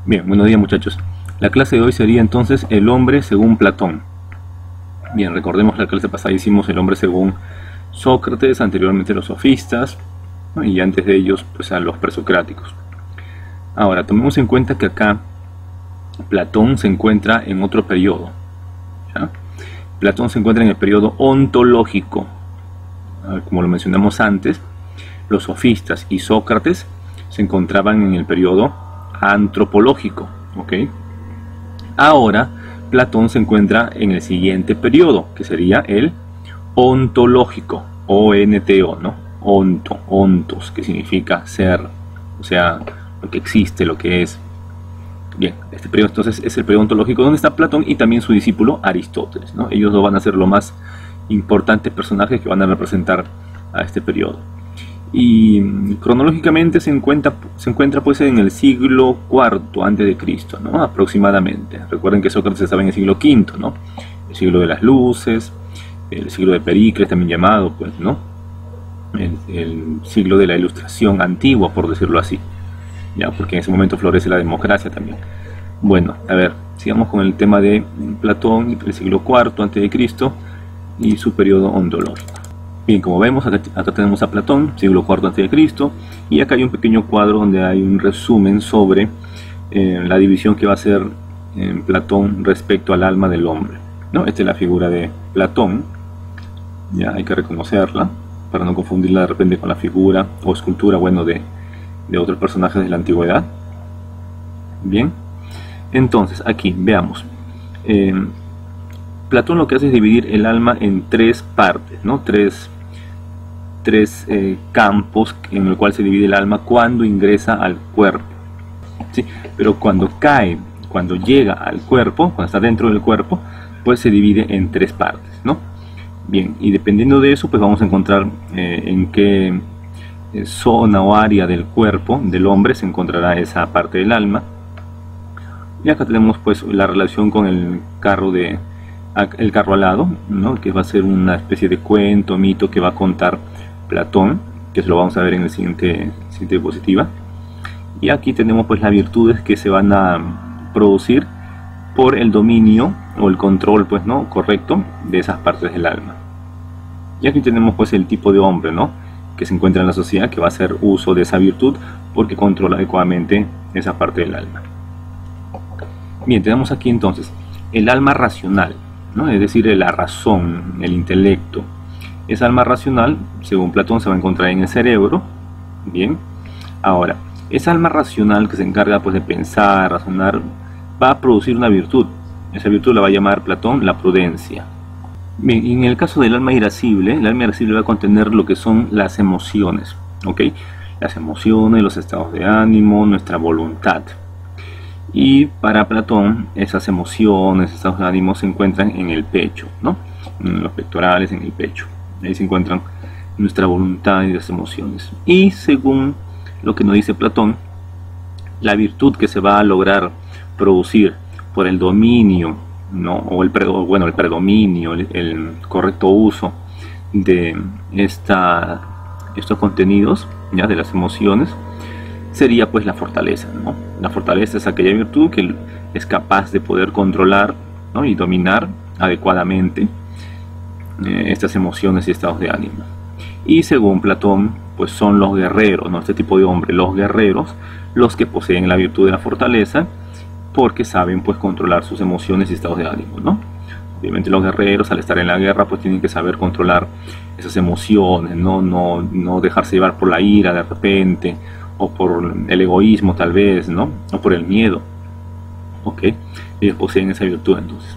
Bien, buenos días muchachos. La clase de hoy sería entonces el hombre según Platón. Bien, recordemos la clase pasada hicimos el hombre según Sócrates, anteriormente los sofistas, ¿no? Y antes de ellos pues a los presocráticos. Ahora, tomemos en cuenta que acá Platón se encuentra en otro periodo, ¿ya? Platón se encuentra en el periodo ontológico. Como lo mencionamos antes, los sofistas y Sócrates se encontraban en el periodo antropológico, ¿ok? Ahora Platón se encuentra en el siguiente periodo, que sería el ontológico, O-N-T-O, ¿no? Ontos, que significa ser, o sea, lo que existe, lo que es. Bien, este periodo entonces es el periodo ontológico donde está Platón y también su discípulo Aristóteles, ¿no? Ellos dos van a ser los más importantes personajes que van a representar a este periodo. Y cronológicamente se encuentra pues en el siglo IV antes de Cristo, ¿no? Aproximadamente. Recuerden que Sócrates estaba en el siglo V, ¿no? El siglo de las luces, el siglo de Pericles también llamado, pues, ¿no? El siglo de la ilustración antigua, por decirlo así, ya, porque en ese momento florece la democracia también. Bueno, a ver, sigamos con el tema de Platón, el siglo IV antes de Cristo y su periodo ontológico. Bien, como vemos, acá tenemos a Platón, siglo IV a.C., y acá hay un pequeño cuadro donde hay un resumen sobre la división que va a hacer Platón respecto al alma del hombre, ¿no? Esta es la figura de Platón, ya hay que reconocerla, para no confundirla de repente con la figura o escultura, bueno, de otros personajes de la antigüedad. Bien, entonces aquí veamos. Platón lo que hace es dividir el alma en tres partes, ¿no? Tres campos en el cual se divide el alma cuando ingresa al cuerpo, ¿sí? Pero cuando cae, cuando llega al cuerpo, cuando está dentro del cuerpo, pues se divide en tres partes, ¿no? Bien, y dependiendo de eso, pues vamos a encontrar en qué zona o área del cuerpo del hombre se encontrará esa parte del alma. Y acá tenemos pues la relación con el carro alado, ¿no? Que va a ser una especie de cuento, mito que va a contar Platón, que eso lo vamos a ver en el siguiente diapositiva. Y aquí tenemos pues las virtudes que se van a producir por el dominio o el control, pues, ¿no?, correcto de esas partes del alma. Y aquí tenemos pues el tipo de hombre, ¿no?, que se encuentra en la sociedad, que va a hacer uso de esa virtud porque controla adecuadamente esa parte del alma. Bien, tenemos aquí entonces el alma racional, ¿no?, es decir, la razón, el intelecto. Esa alma racional, según Platón, se va a encontrar en el cerebro. Bien, ahora, esa alma racional que se encarga pues de pensar, razonar, va a producir una virtud. Esa virtud la va a llamar Platón la prudencia. Bien, y en el caso del alma irascible, el alma irascible va a contener lo que son las emociones, ¿ok? Las emociones, los estados de ánimo, nuestra voluntad. Y para Platón, esas emociones, estados de ánimo se encuentran en el pecho, ¿no? En los pectorales, en el pecho. Ahí se encuentran nuestra voluntad y las emociones. Y según lo que nos dice Platón, la virtud que se va a lograr producir por el dominio, ¿no?, o el predominio, el correcto uso de estos contenidos, ya, de las emociones, sería pues la fortaleza, ¿no? La fortaleza es aquella virtud que es capaz de poder controlar, ¿no?, y dominar adecuadamente estas emociones y estados de ánimo. Y según Platón, pues son los guerreros, ¿no?, este tipo de hombre, los guerreros, los que poseen la virtud de la fortaleza, porque saben pues controlar sus emociones y estados de ánimo, ¿no? Obviamente los guerreros, al estar en la guerra, pues tienen que saber controlar esas emociones, no dejarse llevar por la ira de repente, o por el egoísmo tal vez, ¿no?, o por el miedo. ¿Ok? Ellos poseen esa virtud entonces.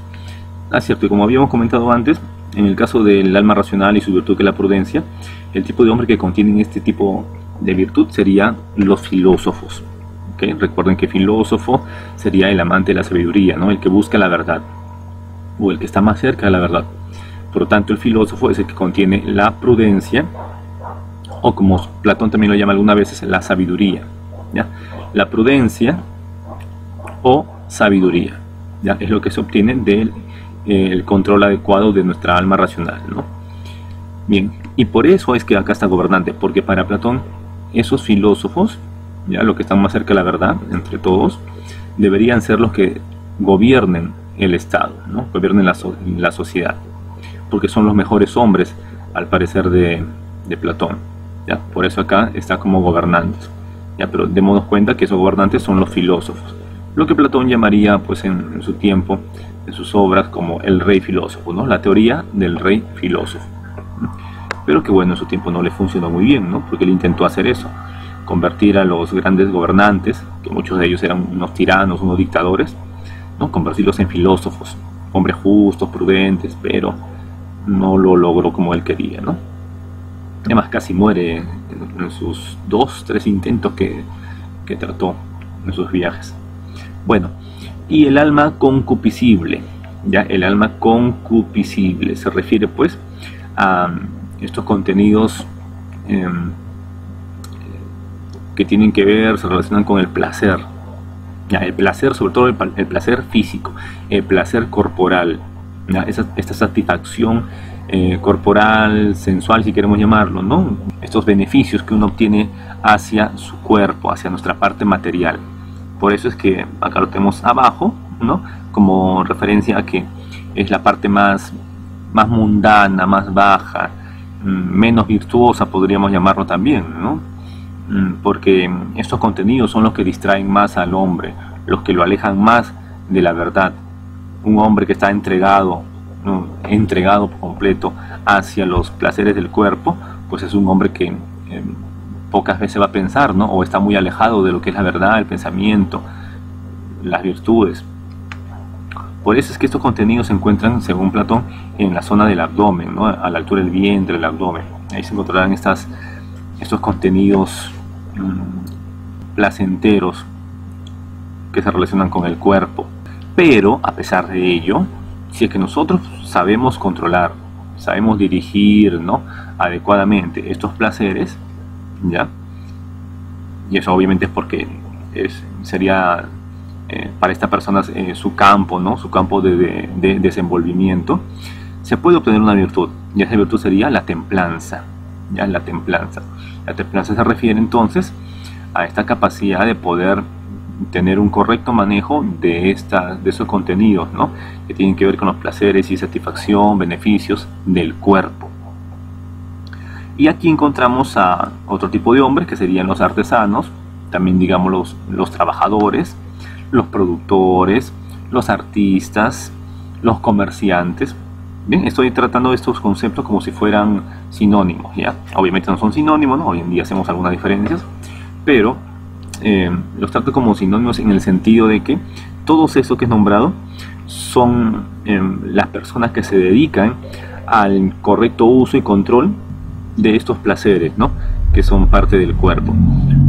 Cierto, y como habíamos comentado antes, en el caso del alma racional y su virtud, que es la prudencia, el tipo de hombre que contienen este tipo de virtud serían los filósofos. ¿Okay? Recuerden que filósofo sería el amante de la sabiduría, ¿no?, el que busca la verdad, o el que está más cerca de la verdad. Por lo tanto, el filósofo es el que contiene la prudencia, o como Platón también lo llama algunas veces, la sabiduría, ¿ya? La prudencia o sabiduría, ¿ya?, es lo que se obtiene del el control adecuado de nuestra alma racional, ¿no? Bien, y por eso es que acá está gobernante, porque para Platón esos filósofos, ya, los que están más cerca de la verdad entre todos, deberían ser los que gobiernen el Estado, ¿no? Gobiernen la sociedad, porque son los mejores hombres, al parecer, de Platón, ¿ya? Por eso acá está como gobernantes, ¿ya? Pero démonos cuenta que esos gobernantes son los filósofos, lo que Platón llamaría, pues, en su tiempo, en sus obras, como el rey filósofo, ¿no? La teoría del rey filósofo. Pero que bueno, en su tiempo no le funcionó muy bien, ¿no? Porque él intentó hacer eso, convertir a los grandes gobernantes, que muchos de ellos eran unos tiranos, unos dictadores, ¿no? Convertirlos en filósofos, hombres justos, prudentes, pero no lo logró como él quería, ¿no? Además casi muere en sus 2-3 intentos que trató en sus viajes. Bueno, y el alma concupiscible, ¿ya? El alma concupiscible se refiere, pues, a estos contenidos que tienen que ver, se relacionan con el placer, ¿ya? El placer, sobre todo el placer físico, el placer corporal, ¿ya? Esta satisfacción corporal, sensual, si queremos llamarlo, ¿no? Estos beneficios que uno obtiene hacia su cuerpo, hacia nuestra parte material. Por eso es que acá lo tenemos abajo, ¿no? Como referencia a que es la parte más mundana, más baja, menos virtuosa, podríamos llamarlo también, ¿no? Porque estos contenidos son los que distraen más al hombre, los que lo alejan más de la verdad. Un hombre que está entregado, ¿no? Entregado por completo hacia los placeres del cuerpo, pues es un hombre que pocas veces va a pensar, ¿no? O está muy alejado de lo que es la verdad, el pensamiento, las virtudes. Por eso es que estos contenidos se encuentran, según Platón, en la zona del abdomen, ¿no? A la altura del vientre, del abdomen. Ahí se encontrarán estos contenidos placenteros que se relacionan con el cuerpo. Pero, a pesar de ello, si es que nosotros sabemos controlar, sabemos dirigir, ¿no? Adecuadamente estos placeres, ¿ya? Y eso obviamente es porque sería para esta persona su campo, ¿no? Su campo de desenvolvimiento. Se puede obtener una virtud, y esa virtud sería la templanza, ¿ya? La templanza se refiere entonces a esta capacidad de poder tener un correcto manejo de esos contenidos, ¿no? Que tienen que ver con los placeres y satisfacción, beneficios del cuerpo. Y aquí encontramos a otro tipo de hombres, que serían los artesanos, también digamos los trabajadores, los productores, los artistas, los comerciantes. Bien, estoy tratando estos conceptos como si fueran sinónimos, ¿ya? Obviamente no son sinónimos, ¿no? Hoy en día hacemos algunas diferencias, pero los trato como sinónimos en el sentido de que todos esos que he nombrado son las personas que se dedican al correcto uso y control de estos placeres, ¿no? Que son parte del cuerpo.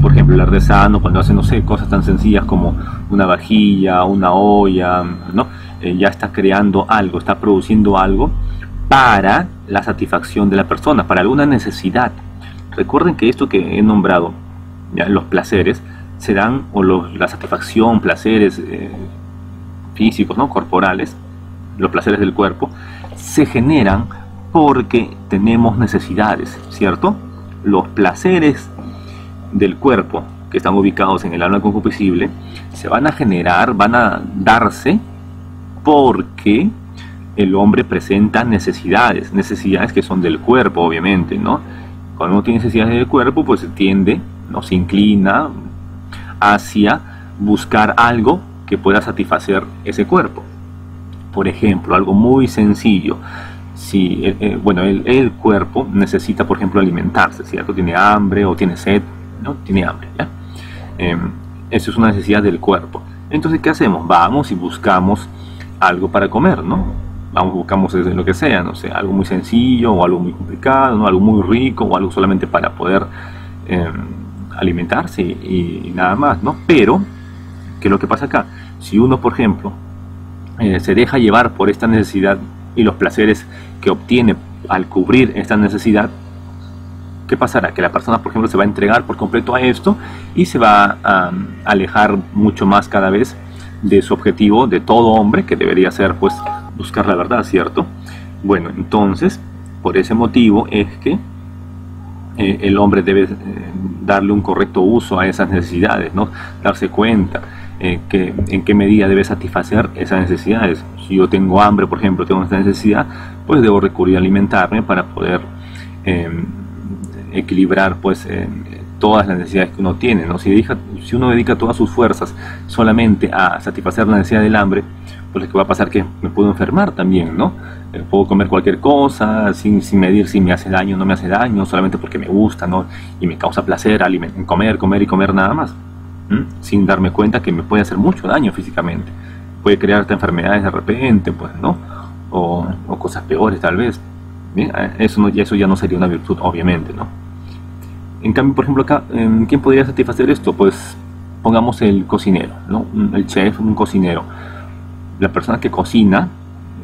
Por ejemplo, el artesano, cuando hace, no sé, cosas tan sencillas como una vajilla, una olla, ¿no? Ya está creando algo, está produciendo algo para la satisfacción de la persona, para alguna necesidad. Recuerden que esto que he nombrado, ya, los placeres, serán, la satisfacción, placeres físicos, ¿no? Corporales, los placeres del cuerpo, se generan porque tenemos necesidades, ¿cierto? Los placeres del cuerpo que están ubicados en el alma concupiscible se van a generar, van a darse porque el hombre presenta necesidades que son del cuerpo, obviamente, ¿no? Cuando uno tiene necesidades del cuerpo, pues se tiende, ¿no? Se inclina hacia buscar algo que pueda satisfacer ese cuerpo. Por ejemplo, algo muy sencillo. Si el cuerpo necesita, por ejemplo, alimentarse, ¿cierto? Tiene hambre o tiene sed, ¿no? Tiene hambre, ¿ya? Eso es una necesidad del cuerpo. Entonces, ¿qué hacemos? Vamos y buscamos algo para comer, ¿no? Buscamos lo que sea, no sé, algo muy sencillo o algo muy complicado, ¿no? Algo muy rico o algo solamente para poder alimentarse y nada más, ¿no? Pero, ¿qué es lo que pasa acá? Si uno, por ejemplo, se deja llevar por esta necesidad y los placeres que obtiene al cubrir esta necesidad, ¿qué pasará? Que la persona, por ejemplo, se va a entregar por completo a esto y se va a alejar mucho más cada vez de su objetivo de todo hombre, que debería ser, pues, buscar la verdad, ¿cierto? Bueno, entonces, por ese motivo es que el hombre debe darle un correcto uso a esas necesidades, ¿no? Darse cuenta, en qué medida debe satisfacer esas necesidades. Si yo tengo hambre, por ejemplo, tengo esta necesidad, pues debo recurrir a alimentarme para poder equilibrar pues todas las necesidades que uno tiene, ¿no? Si uno dedica todas sus fuerzas solamente a satisfacer la necesidad del hambre, pues lo que va a pasar es que me puedo enfermar también, ¿no? Puedo comer cualquier cosa sin medir si me hace daño o no me hace daño, solamente porque me gusta, ¿no? Y me causa placer comer nada más, sin darme cuenta que me puede hacer mucho daño físicamente. Puede crear hasta enfermedades de repente, pues, ¿no? O cosas peores tal vez. Bien, eso ya no sería una virtud, obviamente, ¿no? En cambio, por ejemplo, acá, ¿quién podría satisfacer esto? Pues pongamos el cocinero, ¿no? El chef, un cocinero. La persona que cocina,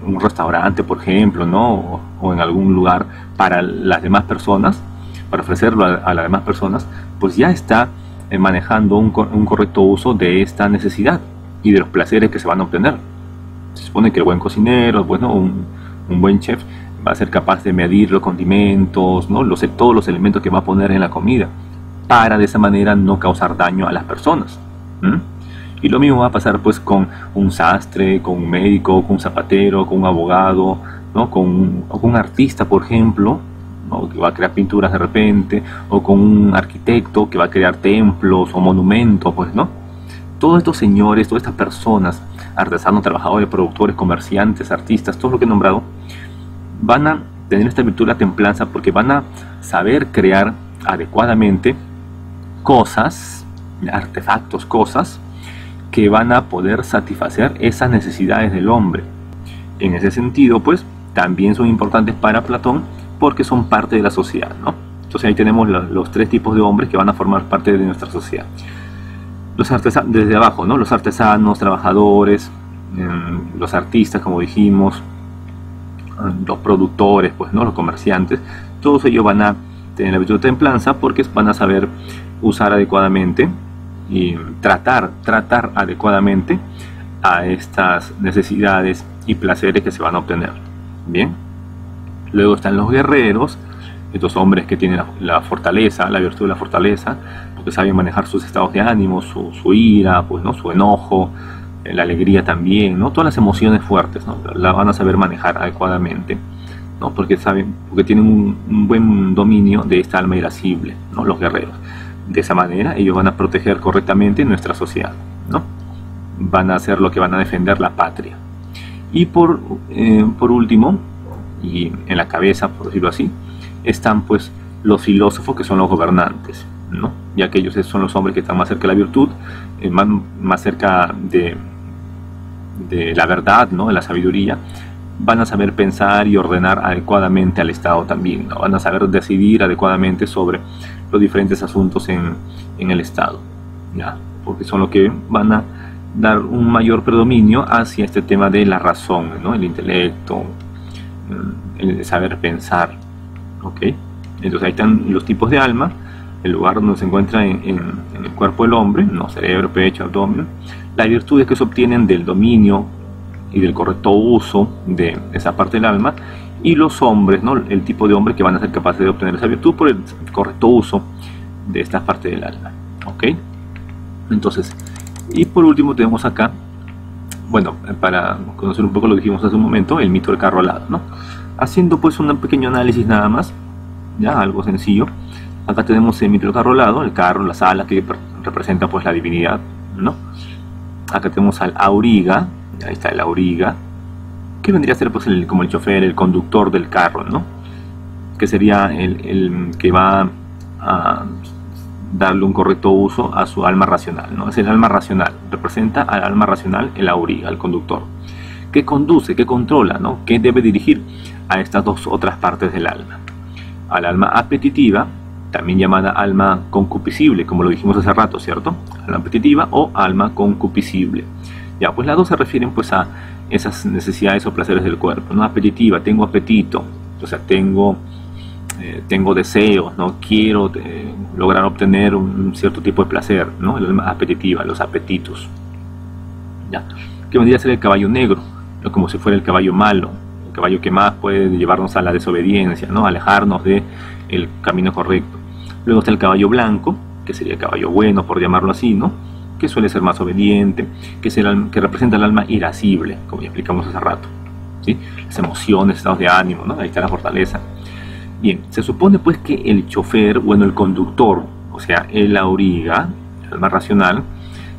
un restaurante, por ejemplo, ¿no? O en algún lugar para las demás personas, para ofrecerlo a las demás personas, pues ya está manejando un correcto uso de esta necesidad y de los placeres que se van a obtener. Se supone que el buen cocinero, bueno, un buen chef, va a ser capaz de medir los condimentos, ¿no? Todos los elementos que va a poner en la comida, para de esa manera no causar daño a las personas. Y lo mismo va a pasar pues con un sastre, con un médico, con un zapatero, con un abogado, ¿no? con un artista, por ejemplo, ¿no? Que va a crear pinturas de repente, o con un arquitecto que va a crear templos o monumentos, pues, ¿no? Todos estos señores, todas estas personas, artesanos, trabajadores, productores, comerciantes, artistas, todo lo que he nombrado, van a tener esta virtud de la templanza porque van a saber crear adecuadamente cosas, artefactos, cosas que van a poder satisfacer esas necesidades del hombre. En ese sentido, pues, también son importantes para Platón porque son parte de la sociedad, ¿no? Entonces ahí tenemos los tres tipos de hombres que van a formar parte de nuestra sociedad. Los artesanos, desde abajo, ¿no? Los artesanos, trabajadores, los artistas, como dijimos, los productores, pues, ¿no? Los comerciantes, todos ellos van a tener la virtud de templanza porque van a saber usar adecuadamente y tratar adecuadamente a estas necesidades y placeres que se van a obtener. Bien, luego están los guerreros, estos hombres que tienen la fortaleza, la virtud de la fortaleza, porque saben manejar sus estados de ánimo, su ira, pues, ¿no? Su enojo, la alegría también, ¿no? Todas las emociones fuertes, ¿no? La van a saber manejar adecuadamente, ¿no? Porque tienen un buen dominio de esta alma irascible, ¿no? Los guerreros. De esa manera ellos van a proteger correctamente nuestra sociedad, ¿no? Van a hacer lo que van a defender la patria. Y por último, y en la cabeza, por decirlo así, están pues los filósofos, que son los gobernantes, ¿no? Ya que ellos son los hombres que están más cerca de la virtud, más cerca de la verdad, ¿no? De la sabiduría. Van a saber pensar y ordenar adecuadamente al Estado también, ¿no? Van a saber decidir adecuadamente sobre los diferentes asuntos en el Estado, ¿ya? Porque son los que van a dar un mayor predominio hacia este tema de la razón, ¿no? El intelecto, el saber pensar, ¿ok? Entonces ahí están los tipos de alma, el lugar donde se encuentra en el cuerpo del hombre, ¿no? Cerebro, pecho, abdomen, las virtudes que se obtienen del dominio y del correcto uso de esa parte del alma, y los hombres, ¿no? El tipo de hombre que van a ser capaces de obtener esa virtud por el correcto uso de esta parte del alma, ¿ok? Entonces, y por último tenemos acá, bueno, para conocer un poco lo que dijimos hace un momento, el mito del carro alado, ¿no? Haciendo pues un pequeño análisis nada más, ya algo sencillo. Acá tenemos el mito del carro alado, el carro, las alas que representa pues la divinidad, ¿no? Acá tenemos al auriga, ahí está el auriga, que vendría a ser pues como el chofer, el conductor del carro, ¿no? Que sería el que va a darle un correcto uso a su alma racional, ¿no? Es el alma racional, representa al alma racional el auriga, el conductor, que conduce, que controla, ¿no? Que debe dirigir a estas dos otras partes del alma. Al alma apetitiva, también llamada alma concupiscible, como lo dijimos hace rato, ¿cierto? Alma apetitiva o alma concupiscible. Ya, pues las dos se refieren pues a esas necesidades o placeres del cuerpo, ¿no? Apetitiva, tengo apetito, o sea, tengo deseos, ¿no? Quiero lograr obtener un cierto tipo de placer, ¿no? El alma apetitiva, los apetitos. Ya, que vendría a ser el caballo negro, ¿no? Como si fuera el caballo malo, el caballo que más puede llevarnos a la desobediencia, ¿no? Alejarnos del camino correcto. Luego está el caballo blanco, que sería el caballo bueno, por llamarlo así, ¿no? que suele ser más obediente, que representa el alma irascible, como ya explicamos hace rato, ¿sí? Las emociones, estados de ánimo, ¿no? Ahí está la fortaleza. Bien, se supone pues que el chofer, bueno, el conductor, o sea, el auriga, el alma racional,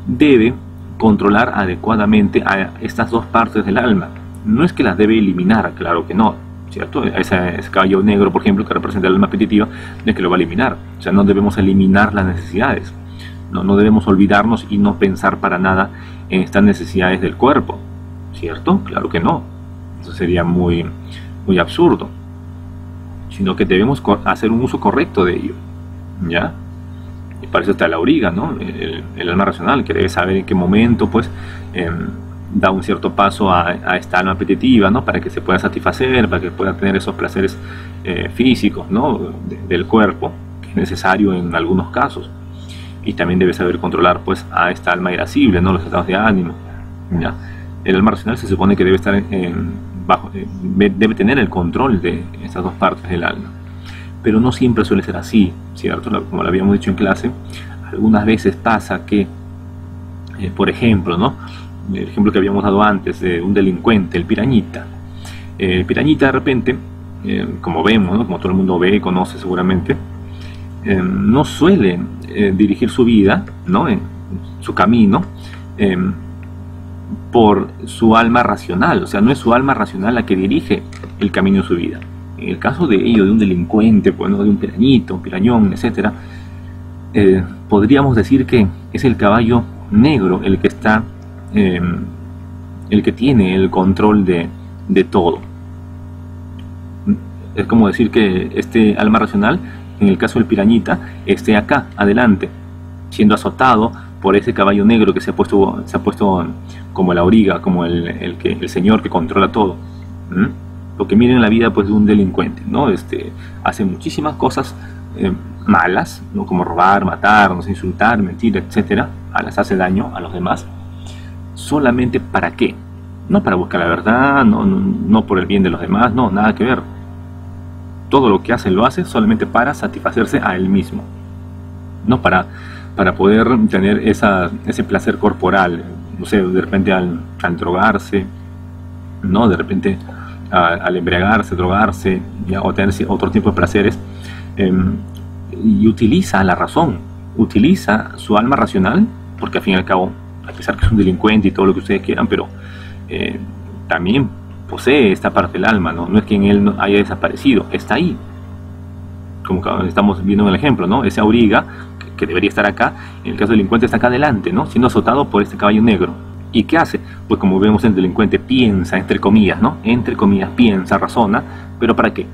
debe controlar adecuadamente a estas dos partes del alma. No es que las debe eliminar, claro que no, ¿cierto? Ese caballo negro, por ejemplo, que representa el alma apetitiva, no es que lo va a eliminar. O sea, no debemos eliminar las necesidades. No debemos olvidarnos y no pensar para nada en estas necesidades del cuerpo, ¿cierto? Claro que no. Eso sería muy absurdo. Sino que debemos hacer un uso correcto de ello, ¿ya? Y para eso está el auriga, ¿no? El alma racional, que debe saber en qué momento, pues, da un cierto paso a esta alma apetitiva, ¿no? Para que se pueda satisfacer, para que pueda tener esos placeres físicos, ¿no? Del cuerpo, que es necesario en algunos casos. Y también debe saber controlar, pues, a esta alma irascible, ¿no? Los estados de ánimo, ¿ya? El alma racional se supone que debe estar debe tener el control de estas dos partes del alma. Pero no siempre suele ser así, ¿cierto? Como lo habíamos dicho en clase, algunas veces pasa que, por ejemplo, ¿no? El ejemplo que habíamos dado antes de un delincuente, el pirañita. El pirañita de repente, como vemos, ¿no? Como todo el mundo ve y conoce seguramente, no suele dirigir su vida, ¿no? En su camino, por su alma racional. O sea, no es su alma racional la que dirige el camino de su vida. En el caso de ello, de un delincuente, bueno, de un pirañito, un pirañón, etc., podríamos decir que es el caballo negro el que está, el que tiene el control de todo. Es como decir que este alma racional, en el caso del pirañita, esté acá, adelante, siendo azotado por ese caballo negro que se ha puesto como el auriga, como el señor que controla todo. Porque miren la vida, pues, de un delincuente, ¿no? Hace muchísimas cosas malas, ¿no? Como robar, matar, no sé, insultar, mentir, etcétera. Las hace daño a los demás. ¿Solamente para qué? No para buscar la verdad, no por el bien de los demás, no, nada que ver. Todo lo que hace lo hace solamente para satisfacerse a él mismo, no para poder tener ese placer corporal, no sé, de repente al drogarse, ¿no? De repente al embriagarse, drogarse, ¿ya? O tener otro tipo de placeres, y utiliza la razón, utiliza su alma racional, porque al fin y al cabo, a pesar que es un delincuente y todo lo que ustedes quieran, pero también posee esta parte del alma, ¿no? No es que en él no haya desaparecido, está ahí, como estamos viendo en el ejemplo, ¿no? Ese auriga que debería estar acá, en el caso del delincuente está acá adelante, ¿no? Siendo azotado por este caballo negro. ¿Y qué hace? Pues como vemos, el delincuente piensa, entre comillas, ¿no? Entre comillas, piensa, razona, pero ¿para qué?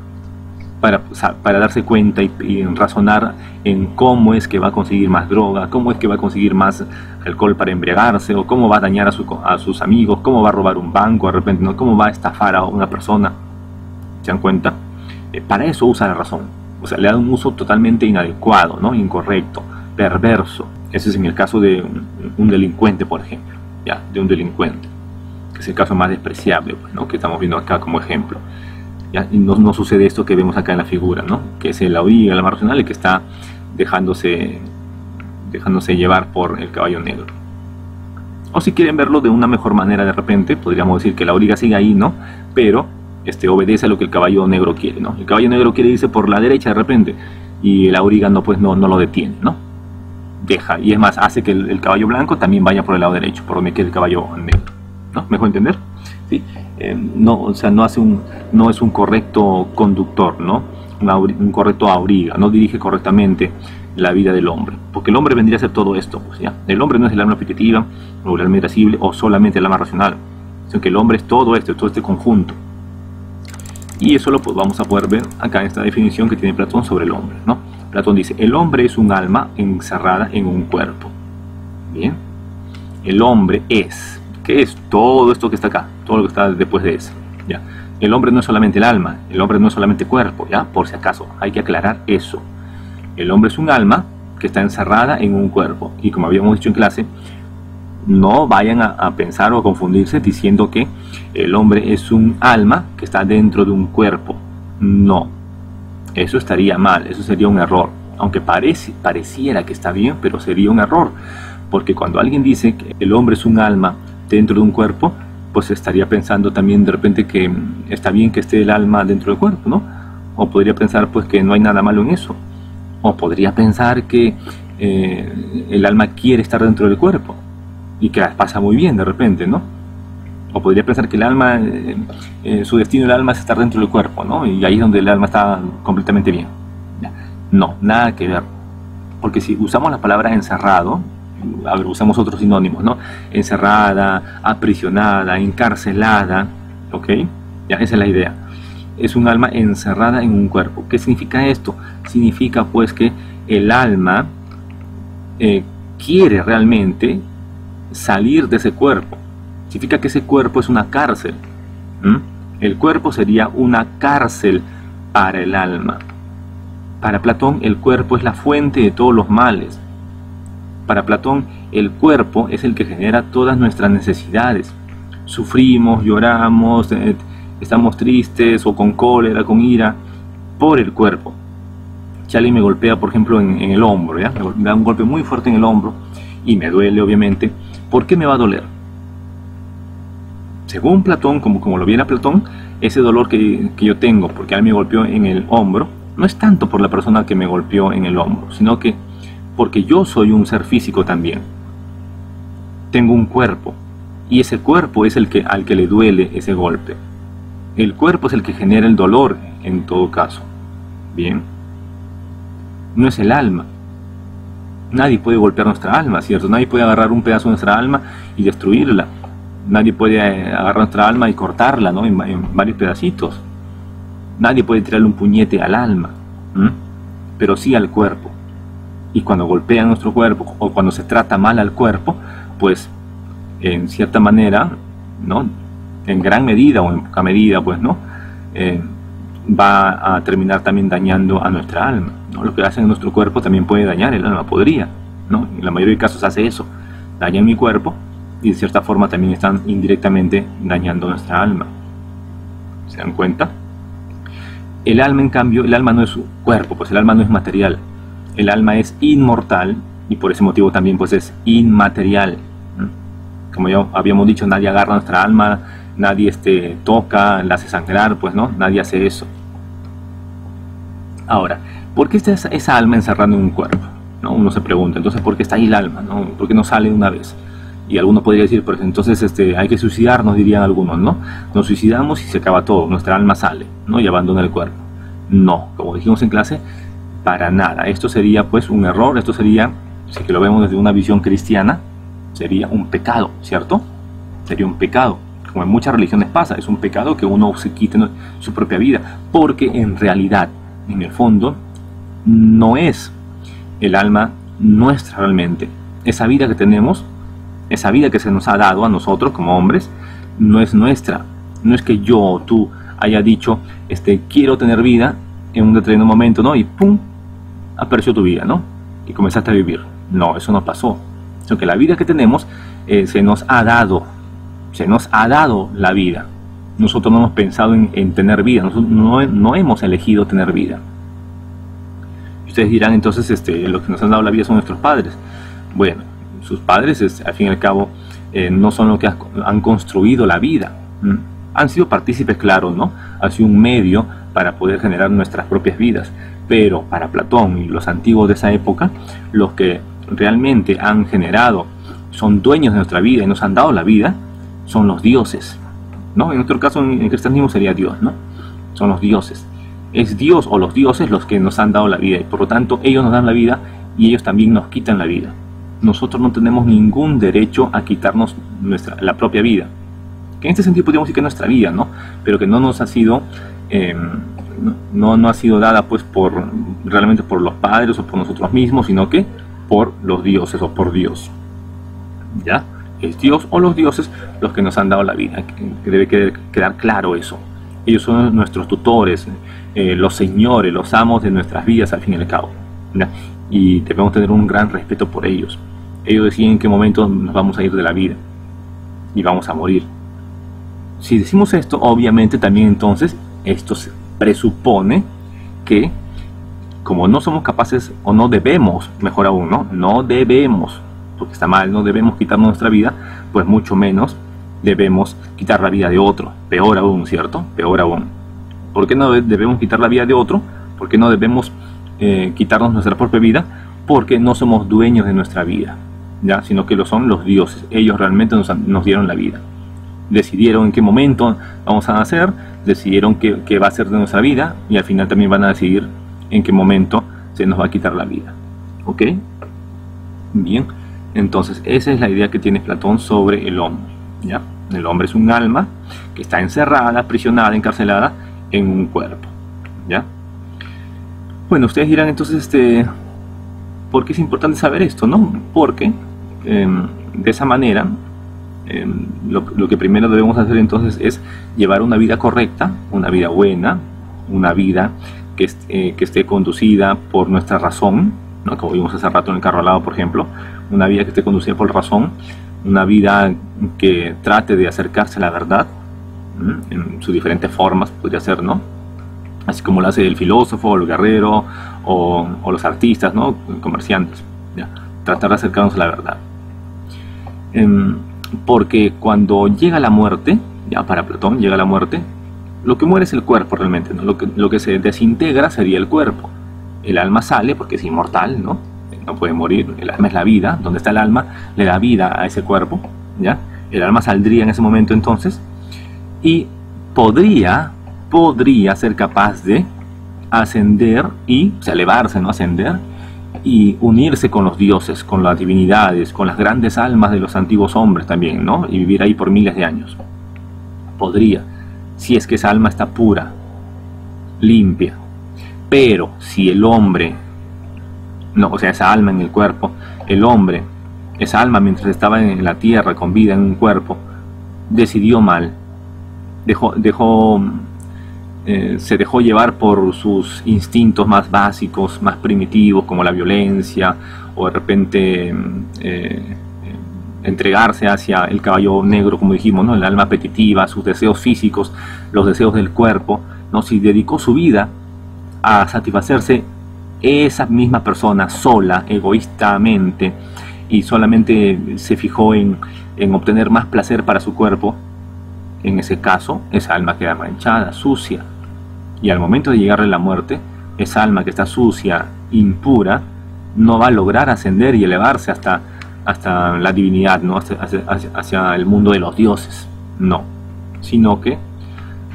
Para darse cuenta y razonar en cómo es que va a conseguir más droga, cómo es que va a conseguir más alcohol para embriagarse, o cómo va a dañar a sus amigos, cómo va a robar un banco de repente, ¿no? Cómo va a estafar a una persona. ¿Se dan cuenta? Para eso usa la razón. O sea, le da un uso totalmente inadecuado, ¿no? Incorrecto, perverso. Ese es en el caso de un delincuente, por ejemplo, ¿ya? De un delincuente, que es el caso más despreciable, pues, ¿no? Que estamos viendo acá como ejemplo. ¿Ya? Y no sucede esto que vemos acá en la figura, ¿no? Que es el auriga, el alma racional, el que está dejándose llevar por el caballo negro. O si quieren verlo de una mejor manera, de repente podríamos decir que el auriga sigue ahí, ¿no? Pero obedece a lo que el caballo negro quiere, ¿no? El caballo negro quiere irse por la derecha de repente y el auriga no lo detiene, ¿no? Deja, y es más, hace que el caballo blanco también vaya por el lado derecho, por donde quiere el caballo negro, ¿no? ¿Mejor entender? ¿Sí? O sea, no es un correcto conductor, ¿no? Un correcto auriga, no dirige correctamente la vida del hombre, porque el hombre vendría a ser todo esto, pues, ¿ya? El hombre no es el alma apetitiva o el alma irascible o solamente el alma racional, sino que el hombre es todo este conjunto. Y eso lo vamos a poder ver acá en esta definición que tiene Platón sobre el hombre, ¿no? Platón dice: el hombre es un alma encerrada en un cuerpo. Bien, el hombre es, ¿qué es? Todo esto que está acá, todo lo que está después de eso, ¿ya? El hombre no es solamente el alma, el hombre no es solamente cuerpo, ¿ya? Por si acaso, hay que aclarar eso. El hombre es un alma que está encerrada en un cuerpo. Y como habíamos dicho en clase, no vayan a pensar o a confundirse diciendo que el hombre es un alma que está dentro de un cuerpo. No, eso estaría mal, eso sería un error. Aunque pareciera que está bien, pero sería un error. Porque cuando alguien dice que el hombre es un alma dentro de un cuerpo, pues estaría pensando también de repente que está bien que esté el alma dentro del cuerpo, ¿no? O podría pensar pues que no hay nada malo en eso. O podría pensar que el alma quiere estar dentro del cuerpo y que la pasa muy bien de repente, ¿no? O podría pensar que el alma, su destino del alma es estar dentro del cuerpo, ¿no? Y ahí es donde el alma está completamente bien. No, nada que ver. Porque si usamos la palabra encerrado, a ver, usamos otros sinónimos, ¿no? Encerrada, aprisionada, encarcelada, ¿ok? Ya, esa es la idea. Es un alma encerrada en un cuerpo. ¿Qué significa esto? Significa pues que el alma quiere realmente salir de ese cuerpo. Significa que ese cuerpo es una cárcel. El cuerpo sería una cárcel para el alma. Para Platón, el cuerpo es la fuente de todos los males. Para Platón, el cuerpo es el que genera todas nuestras necesidades. Sufrimos, lloramos, estamos tristes o con cólera, con ira, por el cuerpo. Charlie me golpea, por ejemplo, en el hombro, ¿ya? Me da un golpe muy fuerte en el hombro y me duele, obviamente. ¿Por qué me va a doler? Según Platón, como lo viera Platón, ese dolor que yo tengo porque alguien me golpeó en el hombro, no es tanto por la persona que me golpeó en el hombro, sino que porque yo soy un ser físico también. Tengo un cuerpo y ese cuerpo es al que le duele ese golpe. El cuerpo es el que genera el dolor en todo caso. Bien. No es el alma. Nadie puede golpear nuestra alma, ¿cierto? Nadie puede agarrar un pedazo de nuestra alma y destruirla. Nadie puede agarrar nuestra alma y cortarla, ¿no? en varios pedacitos. Nadie puede tirarle un puñete al alma, pero sí al cuerpo. Y cuando golpean nuestro cuerpo o cuando se trata mal al cuerpo, pues en cierta manera, ¿no? En gran medida o en poca medida, pues, ¿no? Va a terminar también dañando a nuestra alma, ¿no? Lo que hace en nuestro cuerpo también puede dañar el alma, podría, ¿no? En la mayoría de casos hace eso, dañan mi cuerpo y de cierta forma también están indirectamente dañando nuestra alma. ¿Se dan cuenta? El alma, en cambio, el alma no es su cuerpo, pues el alma no es material. El alma es inmortal y por ese motivo también pues es inmaterial. Como ya habíamos dicho, nadie agarra nuestra alma, nadie toca, la hace sangrar, pues no, nadie hace eso. Ahora, ¿por qué está esa alma encerrada en un cuerpo? ¿No? Uno se pregunta, entonces, ¿por qué está ahí el alma? ¿No? ¿Por qué no sale de una vez? Y alguno podría decir, pues entonces hay que suicidarnos, dirían algunos, ¿no? Nos suicidamos y se acaba todo, nuestra alma sale, ¿no? Y abandona el cuerpo. No, como dijimos en clase, para nada. Esto sería pues un error, esto sería, si que lo vemos desde una visión cristiana, sería un pecado, ¿cierto? Sería un pecado, como en muchas religiones pasa, es un pecado que uno se quite su propia vida, porque en realidad, en el fondo, no es el alma nuestra realmente. Esa vida que tenemos, esa vida que se nos ha dado a nosotros como hombres, no es nuestra. No es que yo o tú haya dicho, quiero tener vida en un determinado momento, ¿no? Y ¡pum! Apareció tu vida, ¿no? Y comenzaste a vivir. No, eso no pasó. Sino que la vida que tenemos se nos ha dado la vida. Nosotros no hemos pensado en tener vida, nosotros no hemos elegido tener vida. Y ustedes dirán entonces, los que nos han dado la vida son nuestros padres. Bueno, sus padres, al fin y al cabo, no son los que han construido la vida. Han sido partícipes, claro, ¿no? Han sido un medio para poder generar nuestras propias vidas. Pero para Platón y los antiguos de esa época, los que realmente han generado, son dueños de nuestra vida y nos han dado la vida, son los dioses, ¿no? En nuestro caso, en el cristianismo sería Dios, ¿no? Son los dioses. Es Dios o los dioses los que nos han dado la vida y por lo tanto ellos nos dan la vida y ellos también nos quitan la vida. Nosotros no tenemos ningún derecho a quitarnos la propia vida. Que en este sentido podríamos decir que es nuestra vida, ¿no? Pero que no nos ha sido no ha sido dada pues realmente por los padres o por nosotros mismos, sino que por los dioses o por Dios. ¿Ya? Es Dios o los dioses los que nos han dado la vida, que debe quedar claro eso. Ellos son nuestros tutores, los señores, los amos de nuestras vidas al fin y al cabo, ¿ya? Y debemos tener un gran respeto por ellos. Ellos deciden en qué momento nos vamos a ir de la vida y vamos a morir. Si decimos esto, obviamente también entonces esto se presupone que como no somos capaces o no debemos, mejor aún, no debemos porque está mal, no debemos quitarnos nuestra vida, pues mucho menos debemos quitar la vida de otro, peor aún, ¿cierto? Peor aún. ¿Por qué no debemos quitar la vida de otro? ¿Por qué no debemos quitarnos nuestra propia vida? Porque no somos dueños de nuestra vida, ¿ya? Sino que lo son los dioses. Ellos realmente nos dieron la vida. Decidieron en qué momento vamos a nacer, decidieron qué va a ser de nuestra vida, y al final también van a decidir en qué momento se nos va a quitar la vida. ¿Ok? Bien, entonces esa es la idea que tiene Platón sobre el hombre, ¿ya? El hombre es un alma que está encerrada, aprisionada, encarcelada en un cuerpo, ¿ya? Bueno, ustedes dirán entonces, ¿por qué es importante saber esto, no? Porque de esa manera lo que primero debemos hacer entonces es llevar una vida correcta, una vida buena, una vida que esté conducida por nuestra razón, ¿no? Como vimos hace rato en el carro al lado, por ejemplo, una vida que esté conducida por razón, una vida que trate de acercarse a la verdad, en sus diferentes formas, podría ser, ¿no? Así como lo hace el filósofo, el guerrero o los artistas, ¿no? Comerciantes, ¿ya? Tratar de acercarnos a la verdad. Porque cuando llega la muerte, ya para Platón llega la muerte, lo que muere es el cuerpo realmente, ¿no? Lo que se desintegra sería el cuerpo. El alma sale porque es inmortal, ¿no? No puede morir. El alma es la vida. Donde está el alma le da vida a ese cuerpo, ¿ya? El alma saldría en ese momento entonces y podría ser capaz de ascender y, o sea, elevarse, ¿no? Ascender y unirse con los dioses, con las divinidades, con las grandes almas de los antiguos hombres también, ¿no? Y vivir ahí por miles de años. Podría, si es que esa alma está pura, limpia. Pero si el hombre, no, o sea, esa alma en el cuerpo, el hombre, esa alma mientras estaba en la tierra con vida en un cuerpo, decidió mal, se dejó llevar por sus instintos más básicos, más primitivos, como la violencia, o de repente entregarse hacia el caballo negro, como dijimos, ¿no? El alma apetitiva, sus deseos físicos, los deseos del cuerpo, ¿no? Si dedicó su vida a satisfacerse esa misma persona sola, egoístamente, y solamente se fijó en obtener más placer para su cuerpo, en ese caso, esa alma queda manchada, sucia. Y al momento de llegarle la muerte, esa alma que está sucia, impura, no va a lograr ascender y elevarse hasta la divinidad, ¿no? Hacia el mundo de los dioses. No. Sino que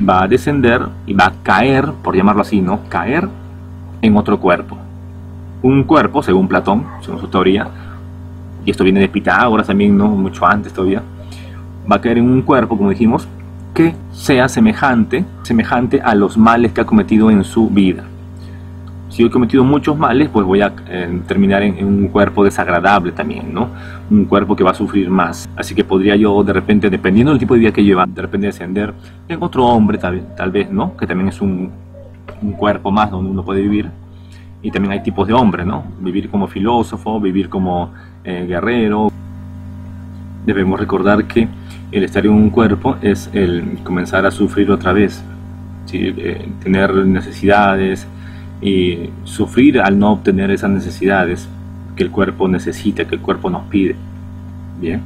va a descender y va a caer, por llamarlo así, ¿no? Caer en otro cuerpo. Un cuerpo, según Platón, según su teoría, y esto viene de Pitágoras también, ¿no? Mucho antes todavía, va a caer en un cuerpo, como dijimos, que sea semejante a los males que ha cometido en su vida. Si he cometido muchos males, pues voy a terminar en un cuerpo desagradable también, ¿no? Un cuerpo que va a sufrir más. Así que podría yo, de repente, dependiendo del tipo de vida que lleva, de repente descender en otro hombre, tal vez, ¿no? Que también es un cuerpo más donde uno puede vivir. Y también hay tipos de hombre, ¿no? Vivir como filósofo, vivir como guerrero. Debemos recordar que el estar en un cuerpo es el comenzar a sufrir otra vez, ¿sí? Tener necesidades y sufrir al no obtener esas necesidades que el cuerpo necesita, que el cuerpo nos pide. Bien.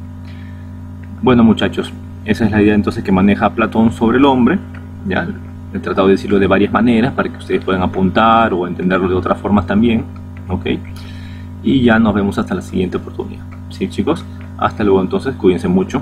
Bueno, muchachos, esa es la idea entonces que maneja Platón sobre el hombre. Ya he tratado de decirlo de varias maneras para que ustedes puedan apuntar o entenderlo de otras formas también. ¿Ok? Y ya nos vemos hasta la siguiente oportunidad. ¿Sí, chicos? Hasta luego entonces, cuídense mucho.